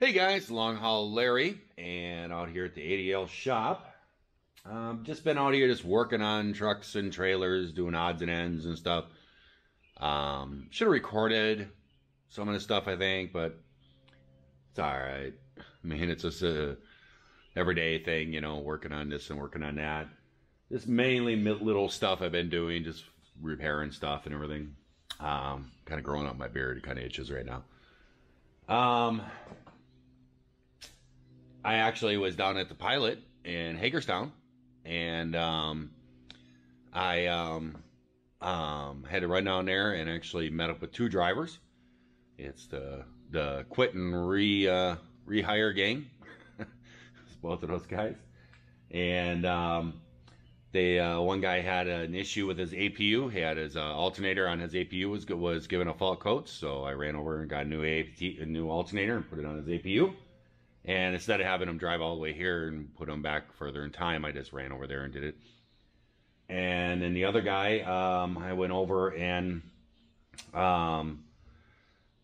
Hey guys, Long Haul Larry, and out here at the ADL shop. Just been out here just working on trucks and trailers, doing odds and ends and stuff. Should have recorded some of the stuff, I think, but it's all right. I mean, it's just a everyday thing, working on this and working on that. Just mainly little stuff I've been doing, just repairing stuff and everything. Kind of growing up my beard, it kind of itches right now. I actually was down at the Pilot in Hagerstown, and I had to run down there and actually met up with two drivers. It's the quit and rehire gang. It's both of those guys, and one guy had an issue with his APU. He had his alternator on his APU was given a fault code, so I ran over and got a new alternator and put it on his APU. And instead of having him drive all the way here and put him back further in time, I just ran over there and did it. And then the other guy, I went over and I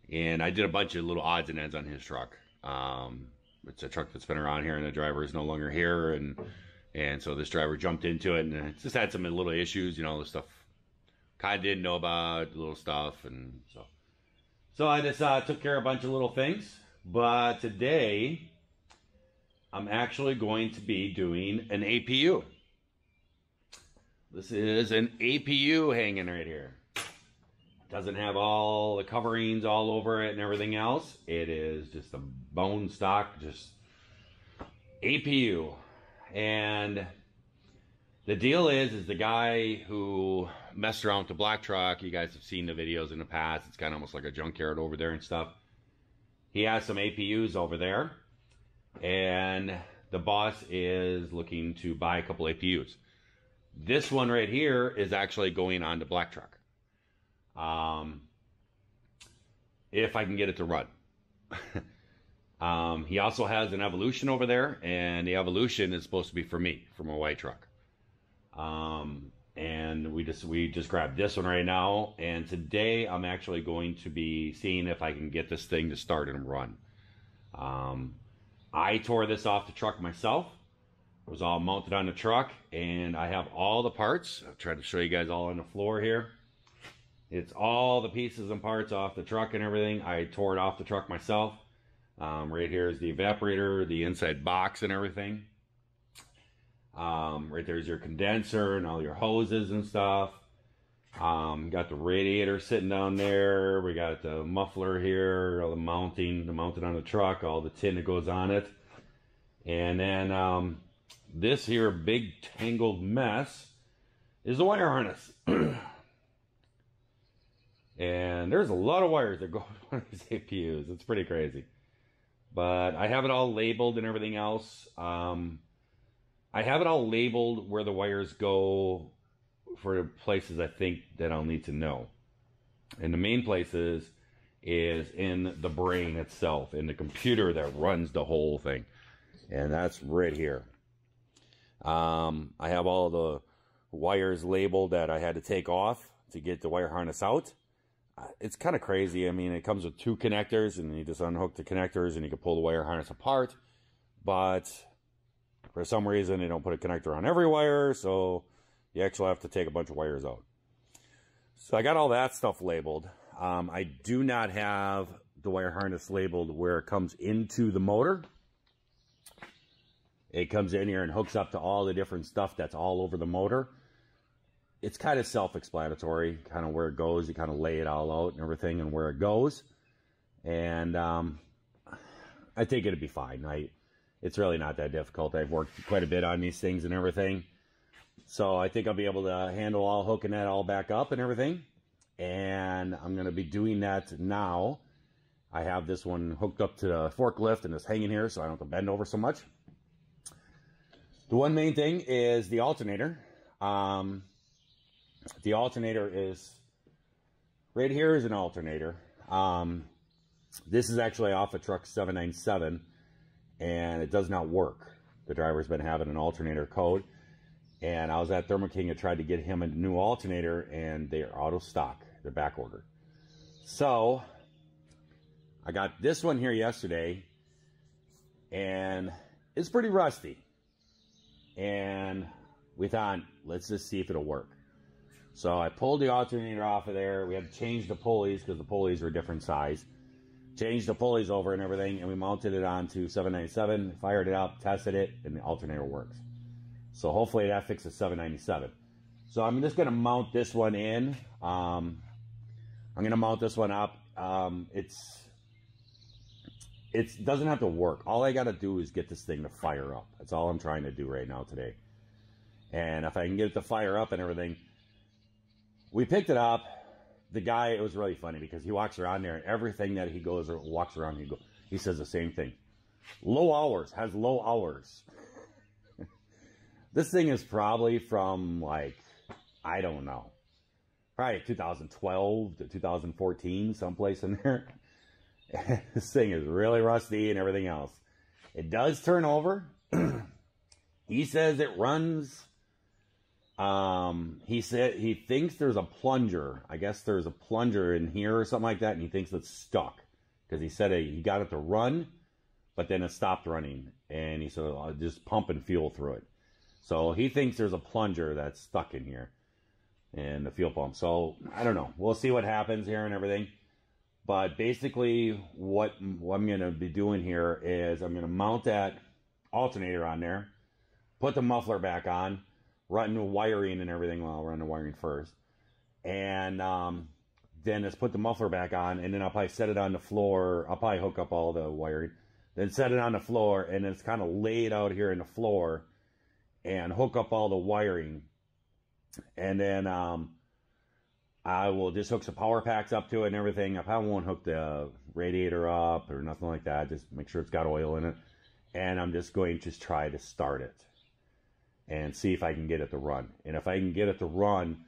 did a bunch of little odds and ends on his truck. It's a truck that's been around here, and the driver is no longer here, and so this driver jumped into it, and it just had some little issues, the stuff kind of didn't know about, little stuff, and so I just took care of a bunch of little things. But today, I'm actually going to be doing an APU. This is an APU hanging right here. Doesn't have all the coverings all over it and everything else. It is just a bone stock, just APU. And the deal is the guy who messed around with the black truck, you guys have seen the videos in the past. It's kind of almost like a junkyard over there and stuff. He has some APUs over there, and the boss is looking to buy a couple APUs. This one right here is actually going on the black truck. If I can get it to run. He also has an Evolution over there, and the Evolution is supposed to be for me, for my white truck. And we just grabbed this one right now, and today I'm actually going to be seeing if I can get this thing to start and run. I tore this off the truck myself. It was all mounted on the truck, and I have all the parts. I'll try to show you guys all on the floor here. It's all the pieces and parts off the truck and everything. I tore it off the truck myself. Right here is the evaporator, the inside box and everything. Right there's your condenser and all your hoses and stuff. Got the radiator sitting down there. We got the muffler here, all the mounted on the truck, all the tin that goes on it. And then this here big tangled mess is the wire harness. And there's a lot of wires that go on these APUs. It's pretty crazy. But I have it all labeled and everything else. I have it all labeled where the wires go for places I think that I'll need to know. And the main places is in the brain itself, in the computer that runs the whole thing. And that's right here. I have all the wires labeled that I had to take off to get the wire harness out. It's kind of crazy. I mean, it comes with two connectors, and you just unhook the connectors and you can pull the wire harness apart. But for some reason, they don't put a connector on every wire, so you actually have to take a bunch of wires out. So I got all that stuff labeled. I do not have the wire harness labeled where it comes into the motor. It comes in here and hooks up to all the different stuff that's all over the motor. It's kind of self-explanatory, kind of where it goes. You kind of lay it all out and everything and where it goes. And I think it'd be fine. It's really not that difficult. I've worked quite a bit on these things and everything. So I think I'll be able to handle all hooking that all back up and everything. And I'm going to be doing that now. I have this one hooked up to the forklift and it's hanging here so I don't have to bend over so much. The one main thing is the alternator. The alternator is, right here is an alternator. This is actually off a truck 797. And it does not work. The driver's been having an alternator code, and I was at Thermo King and tried to get him a new alternator, and they are out of stock. They're back ordered. So I got this one here yesterday, and it's pretty rusty. And we thought, let's just see if it'll work. So I pulled the alternator off of there. We had to change the pulleys because the pulleys were different size. Changed the pulleys over and everything, and we mounted it onto 797, fired it up, tested it, and the alternator works. So hopefully that fixes 797. So I'm just going to mount this one in. I'm going to mount this one up. It doesn't have to work. All I got to do is get this thing to fire up. That's all I'm trying to do right now today. And if I can get it to fire up and everything, we picked it up. The guy, it was really funny because he walks around there and everything that he goes or walks around, he says the same thing. Low hours, has low hours. This thing is probably from like, I don't know, probably 2012 to 2014, someplace in there. This thing is really rusty and everything else. It does turn over. He says it runs. He said he thinks there's a plunger. I guess there's a plunger in here or something like that, and he thinks it's stuck because he said he got it to run, but then it stopped running, and he said just pumping fuel through it. So he thinks there's a plunger that's stuck in here, and the fuel pump. So I don't know. We'll see what happens here and everything. But basically, what I'm going to be doing here is I'm going to mount that alternator on there, put the muffler back on, run the wiring and everything. Well, I'll run the wiring first. And then let's put the muffler back on, and then I'll probably set it on the floor. I'll probably hook up all the wiring, then set it on the floor, and it's kind of laid out here in the floor, and hook up all the wiring. And then I will just hook some power packs up to it and everything. I probably won't hook the radiator up or nothing like that. Just make sure it's got oil in it. And I'm just going to try to start it and see if I can get it to run. And if I can get it to run,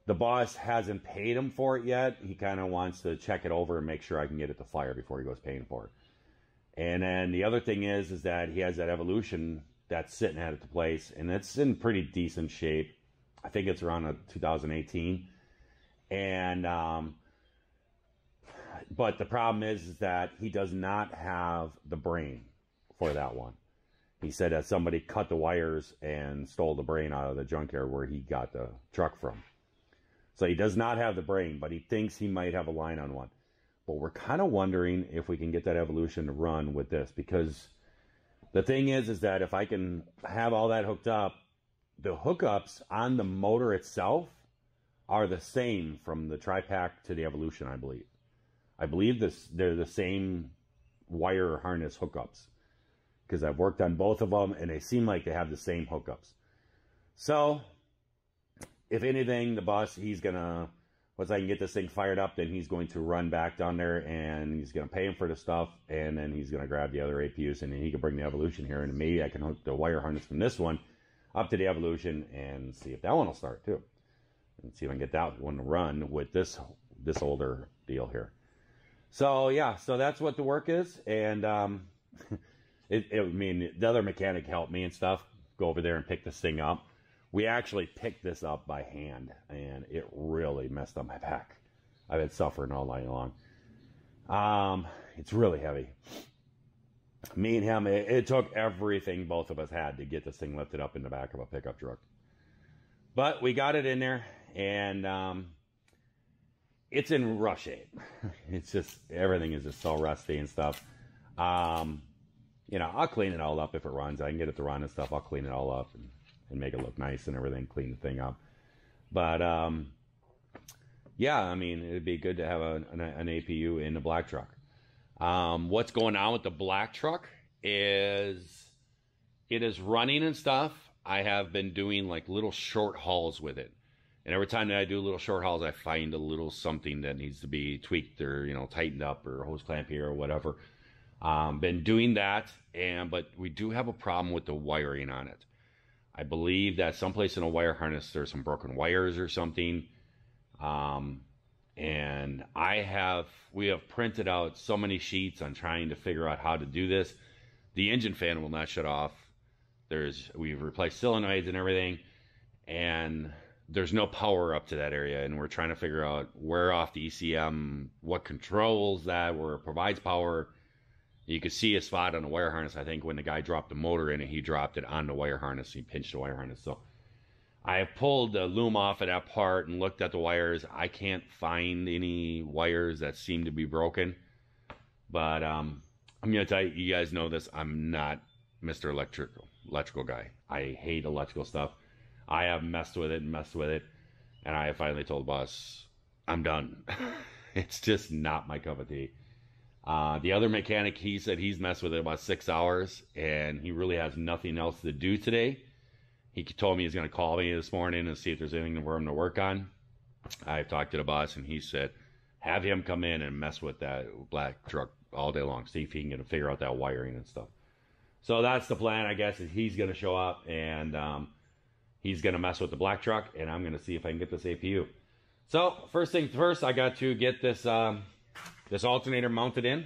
the boss hasn't paid him for it yet. He kind of wants to check it over and make sure I can get it to fire before he goes paying for it. And then the other thing is that he has that Evolution that's sitting at its place, and it's in pretty decent shape. I think it's around a 2018. And but the problem is that he does not have the brain for that one. He said that somebody cut the wires and stole the brain out of the junkyard where he got the truck from. So he does not have the brain, but he thinks he might have a line on one. But we're kind of wondering if we can get that Evolution to run with this, because the thing is that if I can have all that hooked up, the hookups on the motor itself are the same from the Tri Pac to the Evolution, I believe. I believe they're the same wire harness hookups, because I've worked on both of them, and they seem like they have the same hookups. So, if anything, the boss, he's going to, once I can get this thing fired up, then he's going to run back down there, and he's going to pay him for the stuff, and then he's going to grab the other APUs, and then he can bring the Evolution here, and maybe I can hook the wire harness from this one up to the Evolution and see if that one will start too. And see if I can get that one to run with this older deal here. So yeah, so that's what the work is. And I mean, the other mechanic helped me and stuff go over there and pick this thing up. We actually picked this up by hand, and it really messed up my back. I've been suffering all night long. It's really heavy. Me and him, it took everything both of us had to get this thing lifted up in the back of a pickup truck. But we got it in there, and it's in rough shape. It's just, everything is just so rusty and stuff. You know, I'll clean it all up if it runs. I can get it to run and stuff. I'll clean it all up and make it look nice and everything, clean the thing up. But, yeah, I mean, it'd be good to have an APU in the black truck. What's going on with the black truck is it is running and stuff. I have been doing like little short hauls with it. And every time that I do little short hauls, I find a little something that needs to be tweaked or, you know, tightened up, or a hose clamp here or whatever. Been doing that, but we do have a problem with the wiring on it. I believe that someplace in a wire harness, there's some broken wires or something. And we have printed out so many sheets on trying to figure out how to do this. The engine fan will not shut off. We've replaced solenoids and everything, and there's no power up to that area, and we're trying to figure out where off the ECM, what controls that, where it provides power. You could see a spot on the wire harness. I think when the guy dropped the motor in it, he dropped it on the wire harness. He pinched the wire harness. So I have pulled the loom off of that part and looked at the wires. I can't find any wires that seem to be broken. But I'm going to tell you, you guys know this, I'm not Mr. Electrical guy. I hate electrical stuff. I have messed with it, and I finally told the boss, I'm done. It's just not my cup of tea. The other mechanic, he said he's messed with it about 6 hours, and he really has nothing else to do today. He told me he's going to call me this morning and see if there's anything for him to work on. I've talked to the boss, and he said, have him come in and mess with that black truck all day long. See if he can figure out that wiring and stuff. So that's the plan, I guess, is he's going to show up, and he's going to mess with the black truck, and I'm going to see if I can get this APU. So first things first, I got to get this this alternator mounted in.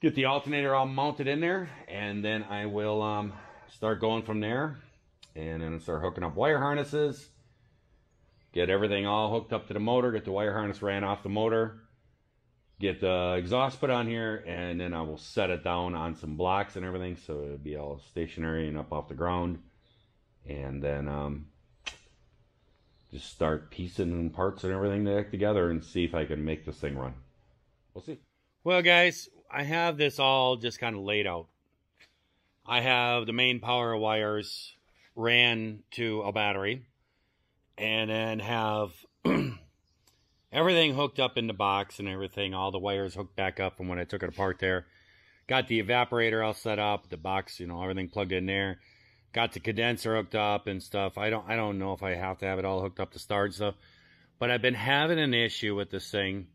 Get the alternator all mounted in there, and then I will start going from there, and then start hooking up wire harnesses. Get everything all hooked up to the motor, get the wire harness ran off the motor, get the exhaust put on here, and then I will set it down on some blocks and everything so it'll be all stationary and up off the ground. And then just start piecing parts and everything together and see if I can make this thing run. We'll see. Well, guys, I have this all just kind of laid out. I have the main power wires ran to a battery, and then have everything hooked up in the box and everything, all the wires hooked back up from when I took it apart there. Got the evaporator all set up, the box, you know, everything plugged in there. Got the condenser hooked up and stuff. I don't know if I have to have it all hooked up to start stuff, but I've been having an issue with this thing,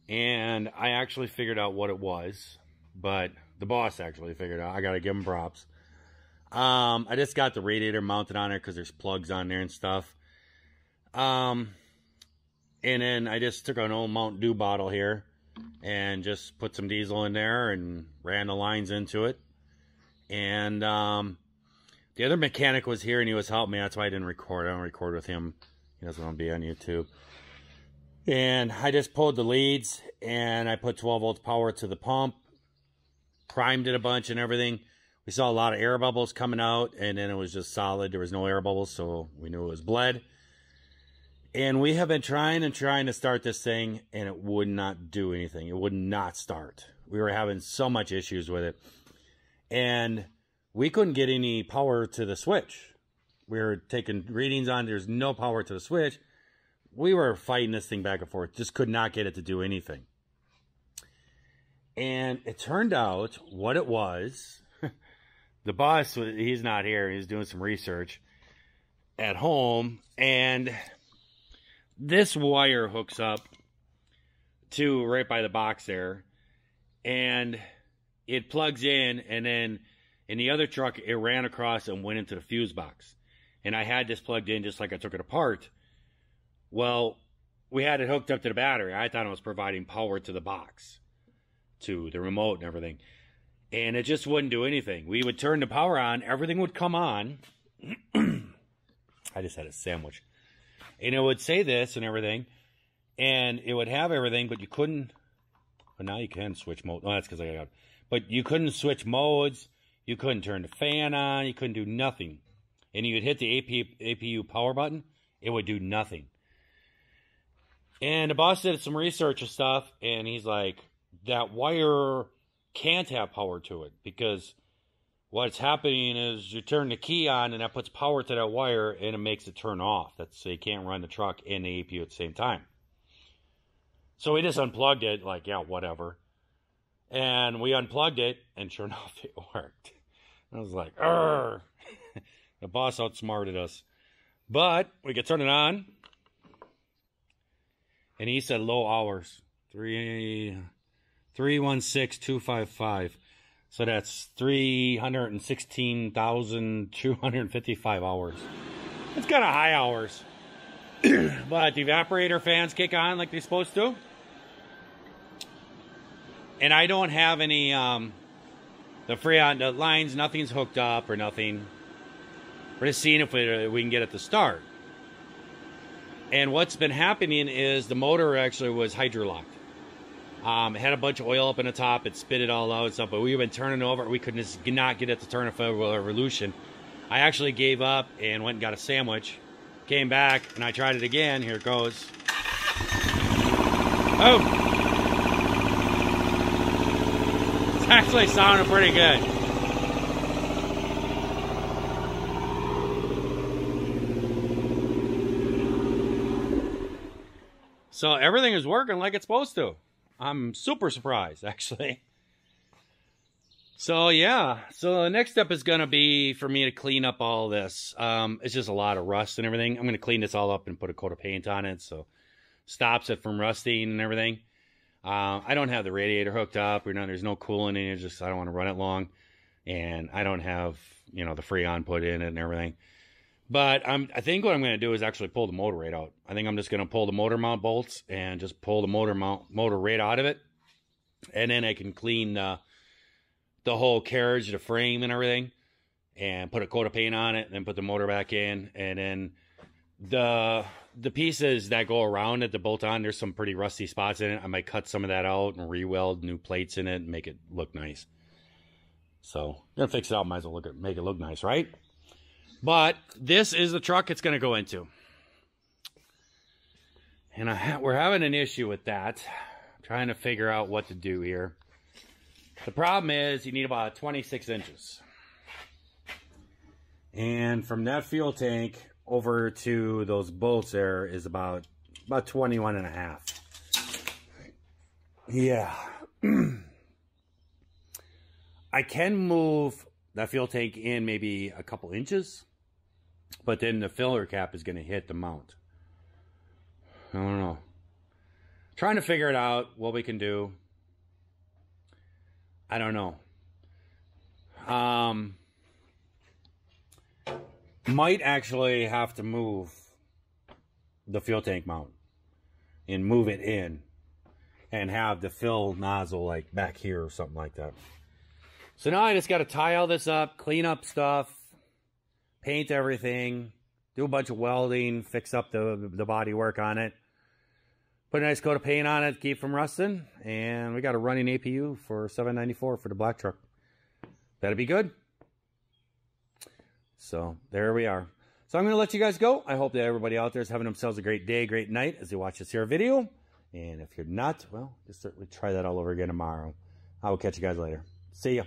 and I actually figured out what it was, but the boss actually figured out. I got to give him props. I just got the radiator mounted on there because there's plugs on there and stuff. And then I just took an old Mountain Dew bottle here and just put some diesel in there and ran the lines into it. And the other mechanic was here and he was helping me. That's why I didn't record. I don't record with him. He doesn't want to be on YouTube. And I just pulled the leads and I put 12 volts power to the pump, primed it a bunch and everything. We saw a lot of air bubbles coming out, and then it was just solid. There was no air bubbles, so we knew it was bled. And we have been trying to start this thing, and it would not do anything. It would not start. We were having so much issues with it. And we couldn't get any power to the switch. We were taking readings on, there's no power to the switch. We were fighting this thing back and forth. Just could not get it to do anything. And it turned out what it was... The boss, he's not here. He's doing some research at home. And this wire hooks up to right by the box there. And it plugs in. And then in the other truck, it ran across and went into the fuse box. And I had this plugged in just like I took it apart. Well, we had it hooked up to the battery. I thought it was providing power to the box, to the remote and everything. And it just wouldn't do anything. We would turn the power on. Everything would come on. I just had a sandwich. And it would say this and everything. And it would have everything, but you couldn't. But now you can switch mode. Oh, that's because I got it. But you couldn't switch modes. You couldn't turn the fan on. You couldn't do nothing. And you would hit the APU power button. It would do nothing. And the boss did some research and stuff. And he's like, that wire... can't have power to it, because what's happening is you turn the key on and that puts power to that wire and it makes it turn off. That's so you can't run the truck and the APU at the same time. So we just unplugged it, like, yeah, whatever. And we unplugged it, and sure enough, it worked. I was like, argh. The boss outsmarted us. But we could turn it on. And he said low hours. 316,255. So that's 316,255 hours. It's kind of high hours. But the evaporator fans kick on like they're supposed to. And I don't have any, the Freon, the lines, nothing's hooked up or nothing. We're just seeing if we can get it to start. And what's been happening is the motor actually was hydrolocked. It had a bunch of oil up in the top. It spit it all out and stuff, but we've been turning over. We could not get it to turn a revolution. I actually gave up and went and got a sandwich. Came back, and I tried it again. Here it goes. Oh! It's actually sounding pretty good. So everything is working like it's supposed to. I'm super surprised, actually. So yeah, so the next step is going to be for me to clean up all this. It's just a lot of rust and everything. I'm going to clean this all up and put a coat of paint on it so stops it from rusting and everything. I don't have the radiator hooked up. There's no coolant in it. Just I don't want to run it long. And I don't have, the Freon put in it and everything. But I think what I'm going to do is actually pull the motor right out. I think I'm just going to pull the motor mount bolts and just pull the motor right out of it. And then I can clean the whole carriage, the frame and everything. And put a coat of paint on it and then put the motor back in. And then the pieces that go around it, the bolt on, there's some pretty rusty spots in it. I might cut some of that out and re-weld new plates in it and make it look nice. So, gonna fix it out. Might as well make it look nice, right? But this is the truck it's going to go into. And we're having an issue with that. I'm trying to figure out what to do here. The problem is you need about 26 inches. And from that fuel tank over to those bolts there is about 21 and a half. Yeah. I can move that fuel tank in maybe a couple inches. But then the filler cap is going to hit the mount. I don't know. Trying to figure it out, what we can do. I don't know. Might actually have to move the fuel tank mount. And move it in. And have the fill nozzle like back here or something like that. So now I just got to tie all this up, clean up stuff. Paint everything, do a bunch of welding, fix up the body work on it, put a nice coat of paint on it to keep from rusting, and we got a running APU for $794 for the black truck. That'd be good. So there we are. So I'm going to let you guys go. I hope that everybody out there is having themselves a great day, great night as they watch this here video. And if you're not, well, just certainly try that all over again tomorrow. I will catch you guys later. See ya.